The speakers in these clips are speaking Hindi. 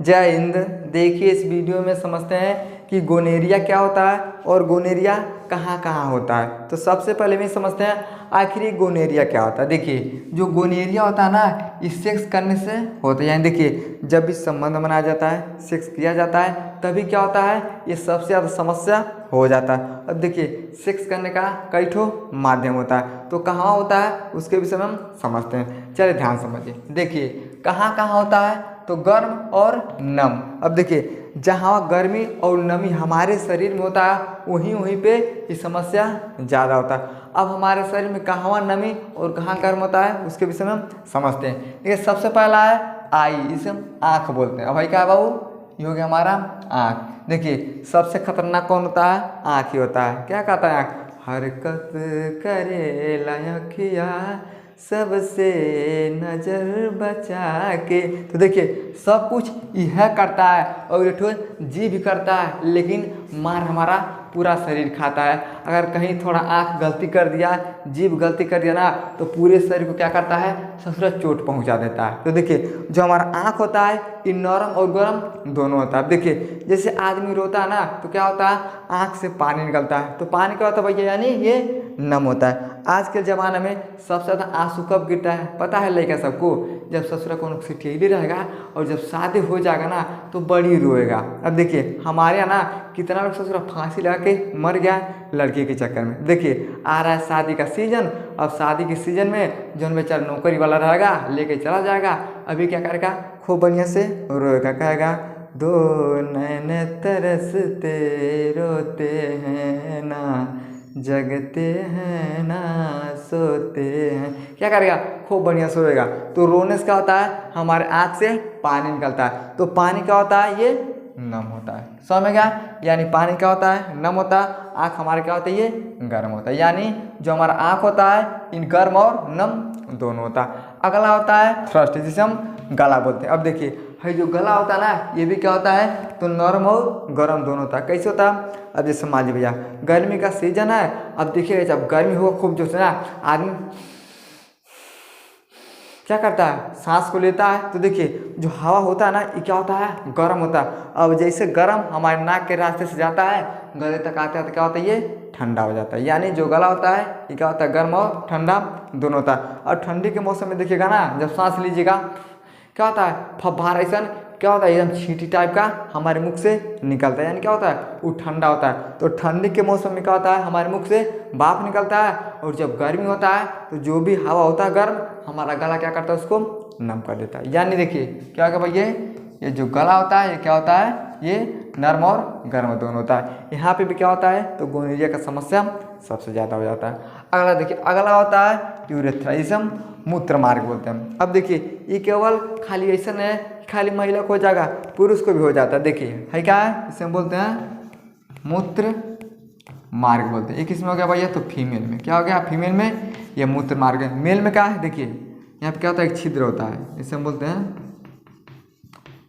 जय हिंद। देखिए इस वीडियो में समझते हैं कि गोनेरिया क्या होता है और गोनेरिया कहाँ कहाँ होता है। तो सबसे पहले में समझते हैं आखिर ये गोनेरिया क्या होता है। देखिए जो गोनेरिया होता है ना, इस सेक्स करने से होता है, यानी देखिए जब भी संबंध बनाया जाता है, सेक्स किया जाता है, तभी क्या होता है, ये सबसे ज़्यादा समस्या हो जाता है। अब देखिए सेक्स करने का कई ठो माध्यम होता है, तो कहाँ होता है उसके विषय में हम समझते हैं। चलिए ध्यान समझिए। देखिए कहाँ कहाँ होता है, तो गर्म और नम। अब देखिए जहाँ गर्मी और नमी हमारे शरीर में होता है, वहीं वहीं पे ये समस्या ज़्यादा होता है। अब हमारे शरीर में कहाँ नमी और कहाँ गर्म होता है उसके विषय में हम समझते हैं। देखिए सबसे पहला है आई, इसे हम आँख बोलते हैं। अब भाई क्या है बाबू, ये हो गया हमारा आँख। देखिए सबसे खतरनाक कौन होता है, आँख ही होता है। क्या कहता है आँख, हरकत करे लखिया सबसे नजर बचा के। तो देखिए सब कुछ यह करता है और ये ठो जी भी करता है, लेकिन मार हमारा पूरा शरीर खाता है। अगर कहीं थोड़ा आँख गलती कर दिया, जीभ गलती कर दिया ना, तो पूरे शरीर को क्या करता है, ससुरा चोट पहुंचा देता है। तो देखिए जो हमारा आँख होता है ये नरम और गर्म दोनों होता है। अब देखिए जैसे आदमी रोता है ना, तो क्या होता है, आँख से पानी निकलता है। तो पानी क्या होता है भैया, यानी ये नम होता है। आज के ज़माने में सबसे ज़्यादा आंसू कब गिरता है पता है लड़का सबको, जब ससुरा को सिठेली रहेगा और जब शादी हो जाएगा ना तो बड़ी रोएगा। अब देखिए हमारे यहाँ ना कितना लोग ससुरा फांसी लगा के मर गया लड़की के चक्कर में। देखिए आ रहा है शादी का सीजन, अब शादी के सीजन में जो बेचारा नौकरी वाला रहेगा लेके चला जाएगा, अभी क्या करेगा, खूब बढ़िया से रोएगा, कहेगा दो नैन तरसते रोते हैं ना, जगते हैं ना सोते हैं। क्या करेगा, खूब बढ़िया सोएगा। तो रोने से क्या होता है, हमारे आँख से पानी निकलता है। तो पानी क्या होता है, ये नम होता है। समझ में गया, यानी पानी क्या होता है, नम होता है। आँख हमारे क्या होता है, ये गर्म होता है। यानी जो हमारा आँख होता है इन गर्म और नम दोनों होता है। अगला होता है थ्रस्ट, जिसे हम गला बोलते हैं। अब देखिए है जो गला होता है ना, ये भी क्या होता है, तो नरम और गर्म दोनों होता है। कैसे होता है, अब जैसे मान लीजिए भैया गर्मी का सीजन है, अब देखिए जब गर्मी होगा खूब जोश ना, आदमी क्या करता है, सांस को लेता है। तो देखिए जो हवा होता है ना, ये क्या होता है, गर्म होता है। अब जैसे गर्म हमारे नाक के रास्ते से जाता है, गले तक आता है, तो क्या होता है, ये ठंडा हो जाता है। यानी जो गला होता है ये क्या होता है, गर्म और ठंडा दोनों होता है। और ठंडी के मौसम में देखिएगा ना, जब सांस लीजिएगा क्या होता है, फव्वारा ऐसा क्या होता है, एकदम छींटी टाइप का हमारे मुख से निकलता है। यानी क्या होता है, वो ठंडा होता है। तो ठंडी के मौसम में क्या होता है, हमारे मुख से भाप निकलता है। और जब गर्मी होता है तो जो भी हवा होता है गर्म, हमारा गला क्या करता है, उसको नम कर देता है। यानी देखिए क्या होगा भैया, ये जो गला होता है ये क्या होता है, ये नर्म और गर्म दोनों होता है। यहाँ पे भी क्या होता है, तो गोनोरिया का समस्या सबसे ज़्यादा हो जाता है। अगला देखिए, अगला होता है यूरेथ्रा, इसे हम मूत्र मार्ग बोलते हैं। अब देखिए ये केवल खाली ऐसा है खाली महिला को हो जाएगा, पुरुष को भी हो जाता है। देखिए है क्या है, इसे हम बोलते हैं मूत्र मार्ग बोलते हैं। एक इसमें हो गया भैया, तो फीमेल में क्या हो गया, फीमेल में ये मूत्र मार्ग है। मेल में क्या है, देखिए यहाँ पे क्या होता है, एक छिद्र होता है, इसे हम बोलते हैं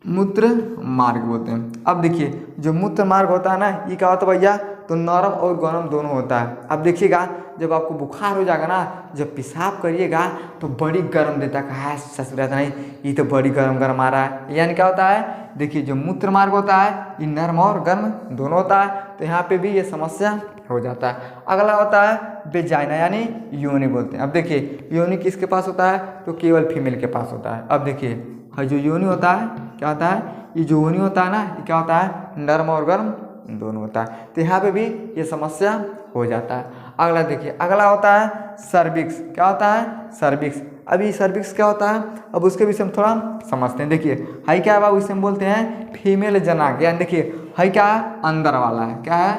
मूत्र मार्ग बोलते हैं। अब देखिए जो मूत्र मार्ग होता है ना, ये क्या होता है भैया, तो नरम और गर्म दोनों होता है। अब देखिएगा जब आपको बुखार हो जाएगा ना, जब पेशाब करिएगा तो बड़ी गर्म देता है, ससुरा नहीं ये तो बड़ी गर्म गर्म आ रहा है। यानी क्या होता है, देखिए जो मूत्र मार्ग होता है ये नरम और गर्म दोनों होता है। तो यहाँ पे भी ये समस्या हो जाता है। अगला होता है वेजाइना, यानी योनि बोलते हैं। अब देखिए योनि किसके पास होता है, तो केवल फीमेल के पास होता है। अब देखिए जो योनि होता है क्या होता है, ये जो योनि होता है ना, ये क्या होता है, नरम और गर्म दोनों होता है। तो यहाँ पे भी ये समस्या हो जाता है। अगला देखिए, अगला होता है सर्विक्स। क्या होता है, सर्विक्स। अभी सर्विक्स क्या होता है, अब उसके विषय में थोड़ा समझते हैं। देखिए है क्या है बाबू, इसे हम बोलते हैं फीमेल जनाक। यानी देखिए है क्या है, अंदर वाला है, क्या है,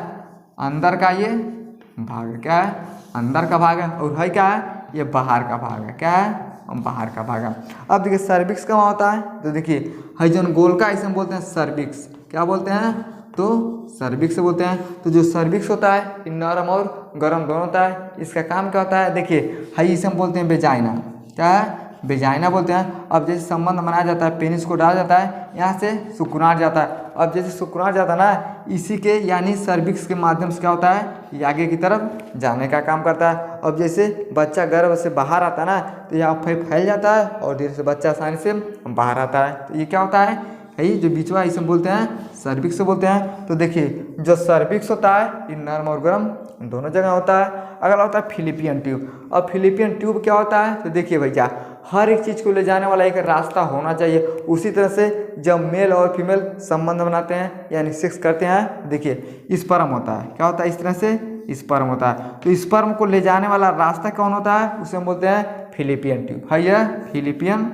अंदर का ये भाग है, क्या है, अंदर का भाग है। और है क्या है, ये बाहर का भाग है, क्या है, बाहर का भाग है। अब देखिए सर्विक्स कहाँ होता है, तो देखिए है जो गोल का, इसे हम बोलते हैं सर्विक्स। क्या बोलते हैं, तो सर्विक्स बोलते हैं। तो जो सर्विक्स होता है ये नरम और गर्म दोनों होता है। इसका काम क्या होता है, देखिए है इसे हम बोलते हैं वेजाइना। क्या है, वेजाइना बोलते हैं। अब जैसे संबंध बनाया जाता है, पेनिस को डाला जाता है, यहाँ से शुक्राणु जाता है। अब जैसे शुक्राणु जाता है ना, इसी के यानी सर्विक्स के माध्यम से क्या होता है, ये आगे की तरफ जाने का काम करता है। अब जैसे बच्चा गर्भ से बाहर आता है ना, तो यहाँ फैल जाता है और धीरे से बच्चा आसानी से बाहर आता है। तो ये क्या होता है, है जो बीचवा इसे बोलते हैं सर्विक्स बोलते हैं। तो देखिए जो सर्विक्स होता है ये नर्म और गर्म दोनों जगह होता है। अगला होता है फिलिपियन ट्यूब। अब फिलिपियन ट्यूब क्या होता है तो देखिए भैया हर एक चीज़ को ले जाने वाला एक रास्ता होना चाहिए। उसी तरह से जब मेल और फीमेल संबंध बनाते हैं यानी सेक्स करते हैं, देखिए स्पर्म होता है, क्या होता है इस तरह से स्पर्म होता है। तो स्पर्म को ले जाने वाला रास्ता कौन होता है, उसे हम बोलते हैं फिलिपियन ट्यूब। है यह फिलिपियन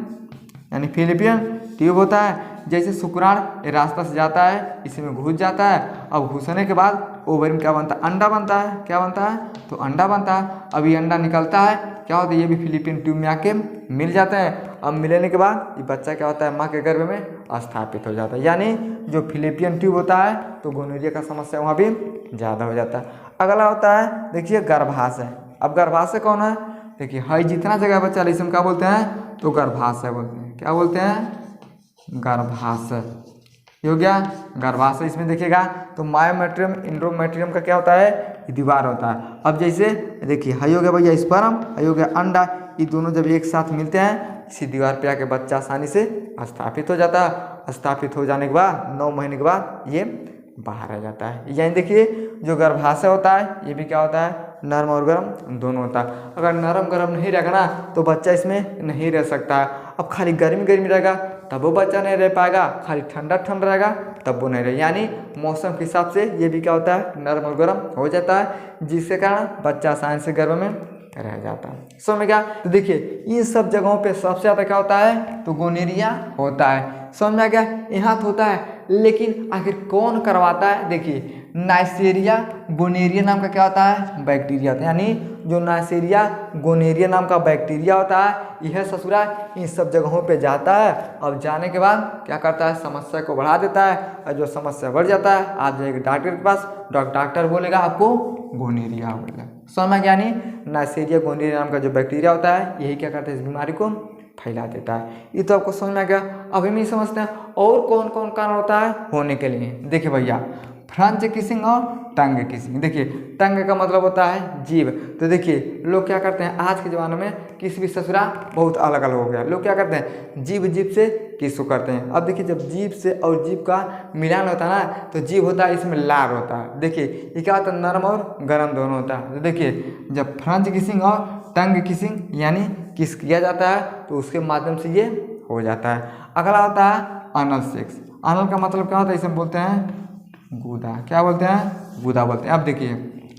यानी फिलिपियन ट्यूब होता है। जैसे शुक्राणु ये रास्ता से जाता है, इसी में घुस जाता है। अब घुसने के बाद ओवरी में क्या बनता है, अंडा बनता है। क्या बनता है तो अंडा बनता है। अब ये अंडा निकलता है, क्या होता है ये भी फिलिपियन ट्यूब में आके मिल जाते हैं। अब मिलने के बाद ये बच्चा क्या होता है माँ के गर्भ में स्थापित हो जाता है। यानी जो फिलिपियन ट्यूब होता है तो गोनोरिया का समस्या वहाँ भी ज़्यादा हो जाता है। अगला होता है देखिए गर्भाशय। अब गर्भाशय कौन है, देखिए हाई जितना जगह बच्चा इसे हम क्या बोलते हैं तो गर्भाशय बोलते हैं। क्या बोलते हैं गर्भाशय। ये हो गया गर्भाशय। इसमें देखिएगा तो मायोमेट्रियम इंडोमेट्रियम का क्या होता है ये दीवार होता है। अब जैसे देखिए हाई हो गया भैया स्पर्म, हाई हो गया अंडा, ये दोनों जब एक साथ मिलते हैं इसी दीवार पे आके बच्चा आसानी से स्थापित हो जाता है। स्थापित हो जाने के बाद 9 महीने के बाद ये बाहर आ जाता है। यानी देखिए जो गर्भाशय होता है ये भी क्या होता है नरम और गर्म दोनों होता है। अगर नरम गर्म नहीं रहेगा ना तो बच्चा इसमें नहीं रह सकता है। अब खाली गर्मी गर्मी रहेगा तब वो बच्चा नहीं रह पाएगा, खाली ठंडा ठंडा रहेगा तब वो नहीं रहे। यानी मौसम के हिसाब से ये भी क्या होता है नरम और गर्म हो जाता है, जिसके कारण बच्चा आसानी से गर्भ में रह जाता है। समझ में क्या, तो देखिए इन सब जगहों पे सबसे ज़्यादा क्या होता है तो गोनेरिया होता है। समझ में आ गया, यहाँ तो होता है लेकिन आखिर कौन करवाता है। देखिए नाइसेरिया गोनेरिया नाम का क्या होता है बैक्टीरिया होता है। यानी जो नाइसेरिया गोनेरिया नाम का बैक्टीरिया होता है यह ससुरा इन सब जगहों पे जाता है। अब जाने के बाद क्या करता है समस्या को बढ़ा देता है, और जो समस्या बढ़ जाता है आप जाएंगे डॉक्टर के पास, डॉक्टर बोलेगा आपको गोनेरिया होगा। समझ में, यानी नाइसेरिया गोनेरिया नाम का जो बैक्टीरिया होता है यही क्या करता है इस बीमारी को फैला देता है। ये तो आपको समझ में आ गया। अब हम ये समझते हैं और कौन कौन कारण होता है होने के लिए। देखिए भैया फ्रेंच किसिंग और टंग किसिंग। देखिए टंग का मतलब होता है जीभ। तो देखिए लोग क्या करते हैं आज के ज़माने में किस भी ससुरा बहुत अलग अलग हो गया। लोग क्या करते हैं जीभ से किस करते हैं। अब देखिए जब जीभ से और जीभ का मिलान होता है ना तो जीभ होता है इसमें लार होता है। देखिए ये क्या होता है नरम और गर्म दोनों होता है। तो देखिए जब फ्रेंच किसिंग और टंग किसिंग यानी किस किया जाता है तो उसके माध्यम से ये हो जाता है। अगला होता है अनल सेक्स। अनल का मतलब क्या होता है इसे हम बोलते हैं गूदा। क्या बोलते हैं गूदा बोलते हैं। अब देखिए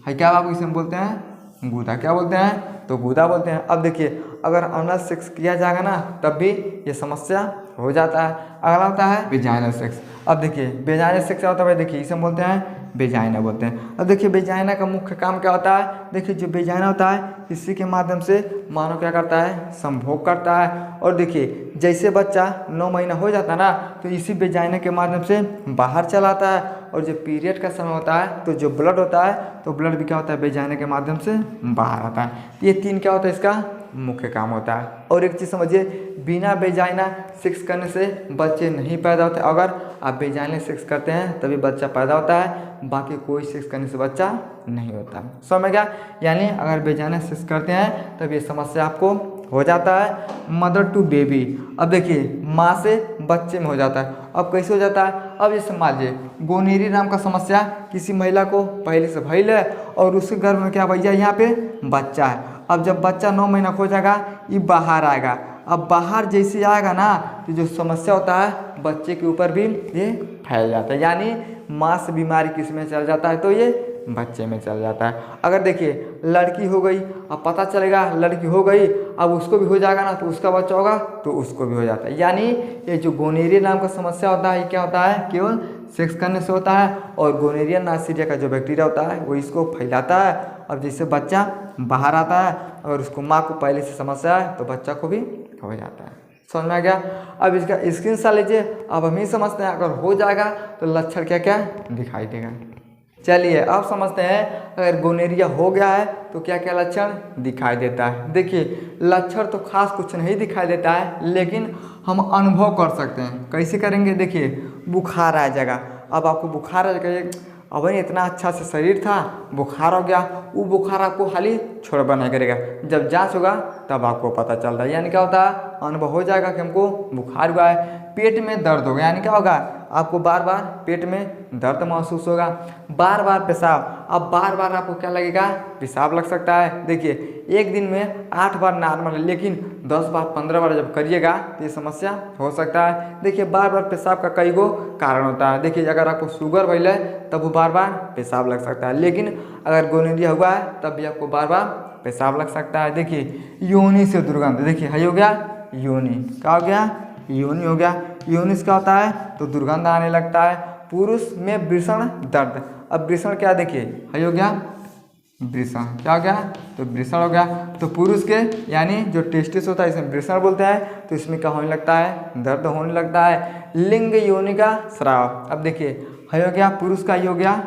है क्या बाबू इसे हम बोलते हैं गूदा। क्या बोलते हैं तो गूदा बोलते हैं। अब देखिए अगर अनल सेक्स किया जाएगा ना तब भी ये समस्या हो जाता है। अगला होता है वेजाइनल सेक्स। अब देखिए वेजाइनल सेक्स क्या होता है देखिए इसे हम बोलते हैं वेजाइना बोलते हैं। अब देखिए वेजाइना का मुख्य काम क्या होता है। देखिए जो वेजाइना होता है इसी के माध्यम से मानव क्या करता है संभोग करता है। और देखिए जैसे बच्चा 9 महीना हो जाता है ना तो इसी वेजाइना के माध्यम से बाहर चला आता है। और जो पीरियड का समय होता है तो जो ब्लड होता है तो ब्लड भी क्या होता है वेजाइना के माध्यम से बाहर आता है। ये 3 क्या होता है इसका मुख्य काम होता है। और एक चीज़ समझिए बिना वेजाइना सेक्स करने से बच्चे नहीं पैदा होते। अगर आप वेजाइनल सेक्स करते हैं तभी बच्चा पैदा होता है, बाकी कोई सेक्स करने से बच्चा नहीं होता। समझ में क्या, यानी अगर वेजाइनल सेक्स करते हैं तब ये समस्या आपको हो जाता है मदर टू बेबी। अब देखिए माँ से बच्चे में हो जाता है। अब कैसे हो जाता है, अब जैसे मान लीजिए गोनेरिया नाम का समस्या किसी महिला को पहले से भइल है और उसके गर्भ में क्या भैया यहाँ पे बच्चा है। अब जब बच्चा 9 महीना हो जाएगा ये बाहर आएगा। अब बाहर जैसे आएगा ना तो जो समस्या होता है बच्चे के ऊपर भी ये फैल जाता है। यानी माँ से बीमारी किस में चल जाता है तो ये बच्चे में चल जाता है। अगर देखिए लड़की हो गई अब पता चलेगा लड़की हो गई अब उसको भी हो जाएगा ना तो उसका बच्चा होगा तो उसको भी हो जाता है। यानी ये जो गोनेरिया नाम का समस्या होता है ये क्या होता है केवल सेक्स करने से होता है। और गोनेरिया नाइसीरिया का जो बैक्टीरिया होता है वो इसको फैलाता है। अब जिससे बच्चा बाहर आता है अगर उसको माँ को पहले से समस्या है तो बच्चा को भी हो जाता है। समझ में आ गया। अब इसका स्क्रीनशॉट लीजिए। अब हम ही समझते हैं अगर हो जाएगा तो लक्षण क्या क्या दिखाई देगा। चलिए अब समझते हैं अगर गोनेरिया हो गया है तो क्या क्या लक्षण दिखाई देता है। देखिए लक्षण तो खास कुछ नहीं दिखाई देता है लेकिन हम अनुभव कर सकते हैं। कैसे करेंगे, देखिए बुखार आ जाएगा। अब आपको बुखार आ जाएगा, अब इतना अच्छा से शरीर था बुखार हो गया, वो बुखार आपको खाली छोड़वा नहीं करेगा। जब जांच होगा तब आपको पता चल रहा है। यानी क्या होता है अनुभव हो जाएगा कि हमको बुखार हुआ है। पेट में दर्द होगा, यानी क्या होगा, आपको बार बार पेट में दर्द महसूस होगा, बार बार पेशाब, अब बार बार आपको क्या लगेगा, पेशाब लग सकता है। देखिए एक दिन में 8 बार नॉर्मल है, लेकिन 10 बार 15 बार जब करिएगा तो ये समस्या हो सकता है। देखिए बार बार पेशाब का कई गो कारण होता है। देखिए अगर आपको शुगर भइल है तब वो बार बार पेशाब लग सकता है, लेकिन अगर गोनोरिया हुआ है तब भी आपको बार बार पेशाब लग सकता है। देखिए योनि से दुर्गंध, देखिए है हो गया योनि, क्या हो गया, योनि हो गया। योनि से क्या होता है, तो दुर्गंध आने लगता है। पुरुष में वृषण दर्द, अब वृषण क्या, देखिए है हो गया वृषण, क्या हो गया, तो वृषण हो गया। तो पुरुष के यानी जो टेस्टिस होता है इसमें वृषण बोलते हैं, तो इसमें क्या होने लगता है, दर्द होने लगता है। लिंग योनि का स्राव, अब देखिए है हो गया पुरुष का, हो गया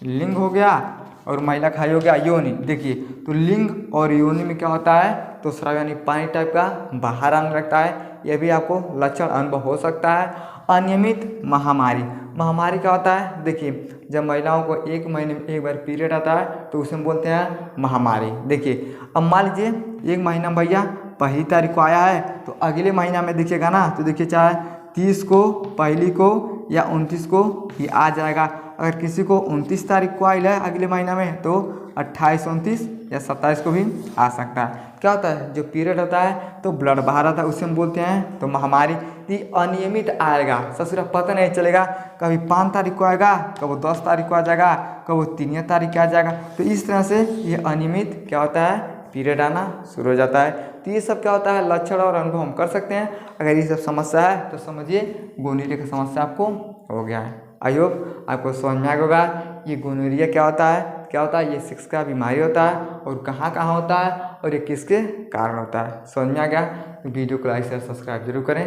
लिंग हो गया, और महिला का हो गया योनि। देखिए तो लिंग और योनि में क्या होता है, तो स्राव यानी पानी टाइप का बाहर आने लगता है, यह भी आपको लक्षण अनुभव हो सकता है। अनियमित महामारी, महामारी क्या होता है, देखिए जब महिलाओं को 1 महीने में 1 बार पीरियड आता है तो उसे हम बोलते हैं महामारी। देखिए अब मान लीजिए 1 महीना में भैया पहली तारीख को आया है, तो अगले महीना में देखिएगा ना, तो देखिए चाहे 30 को, पहली को या 29 को ही आ जाएगा। अगर किसी को 29 तारीख को आया है अगले महीना में, तो 28, 29 या 27 को भी आ सकता है। क्या होता है, जो पीरियड होता है तो ब्लड बाहर आता है, उसे हम बोलते हैं तो महामारी। ये अनियमित आएगा, ससुरा पता नहीं चलेगा, कभी 5 तारीख को आएगा, कभी 10 तारीख को आ जाएगा, कभी 3 तारीख को आ जाएगा। तो इस तरह से ये अनियमित क्या होता है, पीरियड आना शुरू हो जाता है। तो ये सब क्या होता है, लक्षण और अनुभव हम कर सकते हैं। अगर ये सब समस्या है तो समझिए गोनोरिया की समस्या आपको हो गया है। आई होप आपको समझ में आ गया होगा ये गोनोरिया क्या होता है, ये सेक्स का बीमारी होता है, और कहाँ कहाँ होता है, और ये किसके कारण होता है। समझ में आ गया, वीडियो को लाइक शेयर सब्सक्राइब जरूर करें।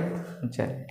जय।